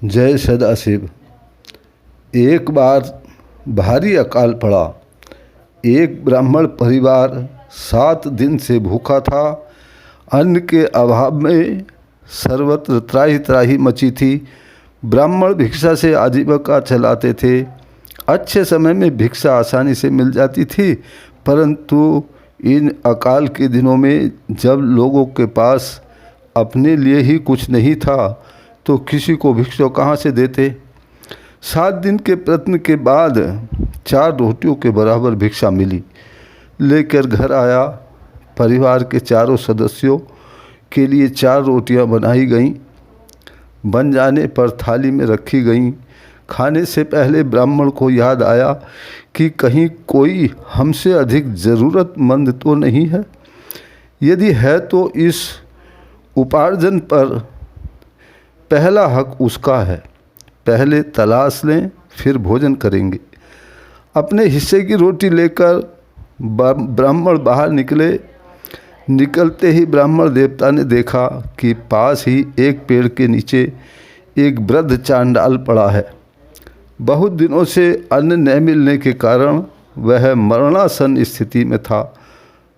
जय सदाशिव। एक बार भारी अकाल पड़ा। एक ब्राह्मण परिवार 7 दिन से भूखा था। अन्न के अभाव में सर्वत्र त्राही त्राही मची थी। ब्राह्मण भिक्षा से आजीविका चलाते थे। अच्छे समय में भिक्षा आसानी से मिल जाती थी, परंतु इन अकाल के दिनों में जब लोगों के पास अपने लिए ही कुछ नहीं था तो किसी को भिक्षा कहाँ से देते। 7 दिन के प्रयत्न के बाद 4 रोटियों के बराबर भिक्षा मिली। लेकर घर आया। परिवार के चारों सदस्यों के लिए 4 रोटियां बनाई गईं। बन जाने पर थाली में रखी गईं। खाने से पहले ब्राह्मण को याद आया कि कहीं कोई हमसे अधिक ज़रूरतमंद तो नहीं है। यदि है तो इस उपार्जन पर पहला हक उसका है। पहले तलाश लें, फिर भोजन करेंगे। अपने हिस्से की रोटी लेकर ब्राह्मण बाहर निकले। निकलते ही ब्राह्मण देवता ने देखा कि पास ही एक पेड़ के नीचे एक वृद्ध चांडाल पड़ा है। बहुत दिनों से अन्न न मिलने के कारण वह मरणासन स्थिति में था।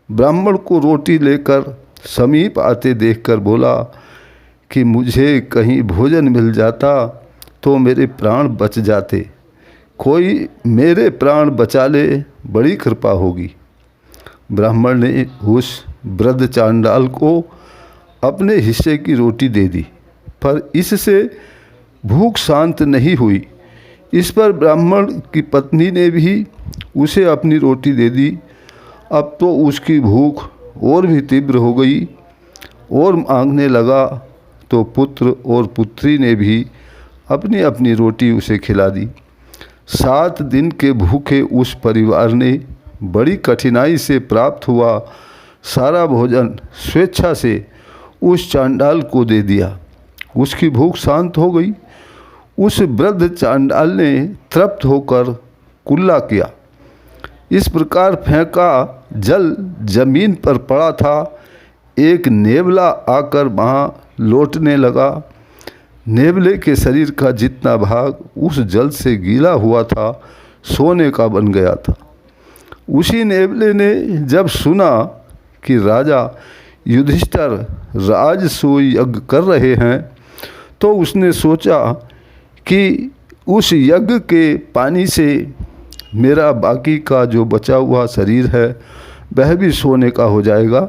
ब्राह्मण को रोटी लेकर समीप आते देखकर बोला कि मुझे कहीं भोजन मिल जाता तो मेरे प्राण बच जाते। कोई मेरे प्राण बचा ले, बड़ी कृपा होगी। ब्राह्मण ने उस वृद्ध चांडाल को अपने हिस्से की रोटी दे दी, पर इससे भूख शांत नहीं हुई। इस पर ब्राह्मण की पत्नी ने भी उसे अपनी रोटी दे दी। अब तो उसकी भूख और भी तीव्र हो गई और मांगने लगा, तो पुत्र और पुत्री ने भी अपनी अपनी रोटी उसे खिला दी। 7 दिन के भूखे उस परिवार ने बड़ी कठिनाई से प्राप्त हुआ सारा भोजन स्वेच्छा से उस चांडाल को दे दिया। उसकी भूख शांत हो गई। उस वृद्ध चांडाल ने तृप्त होकर कुल्ला किया। इस प्रकार फेंका जल जमीन पर पड़ा था। एक नेवला आकर वहाँ लौटने लगा। नेवले के शरीर का जितना भाग उस जल से गीला हुआ था, सोने का बन गया था। उसी नेवले ने जब सुना कि राजा युधिष्ठिर राजसूय यज्ञ कर रहे हैं, तो उसने सोचा कि उस यज्ञ के पानी से मेरा बाकी का जो बचा हुआ शरीर है वह भी सोने का हो जाएगा।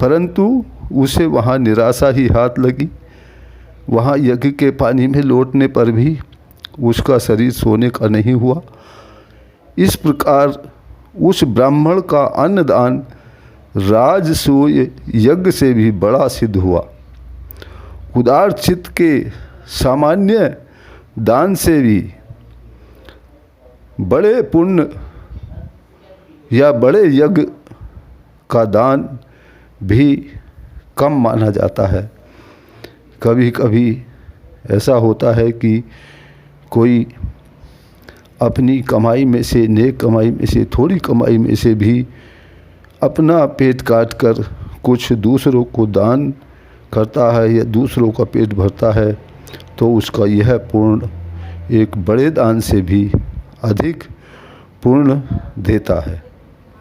परंतु उसे वहाँ निराशा ही हाथ लगी। वहाँ यज्ञ के पानी में लौटने पर भी उसका शरीर सोने का नहीं हुआ। इस प्रकार उस ब्राह्मण का अन्नदान राजसूय यज्ञ से भी बड़ा सिद्ध हुआ। उदार चित्त के सामान्य दान से भी बड़े पुण्य या बड़े यज्ञ का दान भी कम माना जाता है। कभी कभी ऐसा होता है कि कोई अपनी कमाई में से, नेक कमाई में से, थोड़ी कमाई में से भी अपना पेट काट कर कुछ दूसरों को दान करता है या दूसरों का पेट भरता है, तो उसका यह पुण्य एक बड़े दान से भी अधिक पुण्य देता है।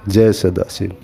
जय सदाशिव।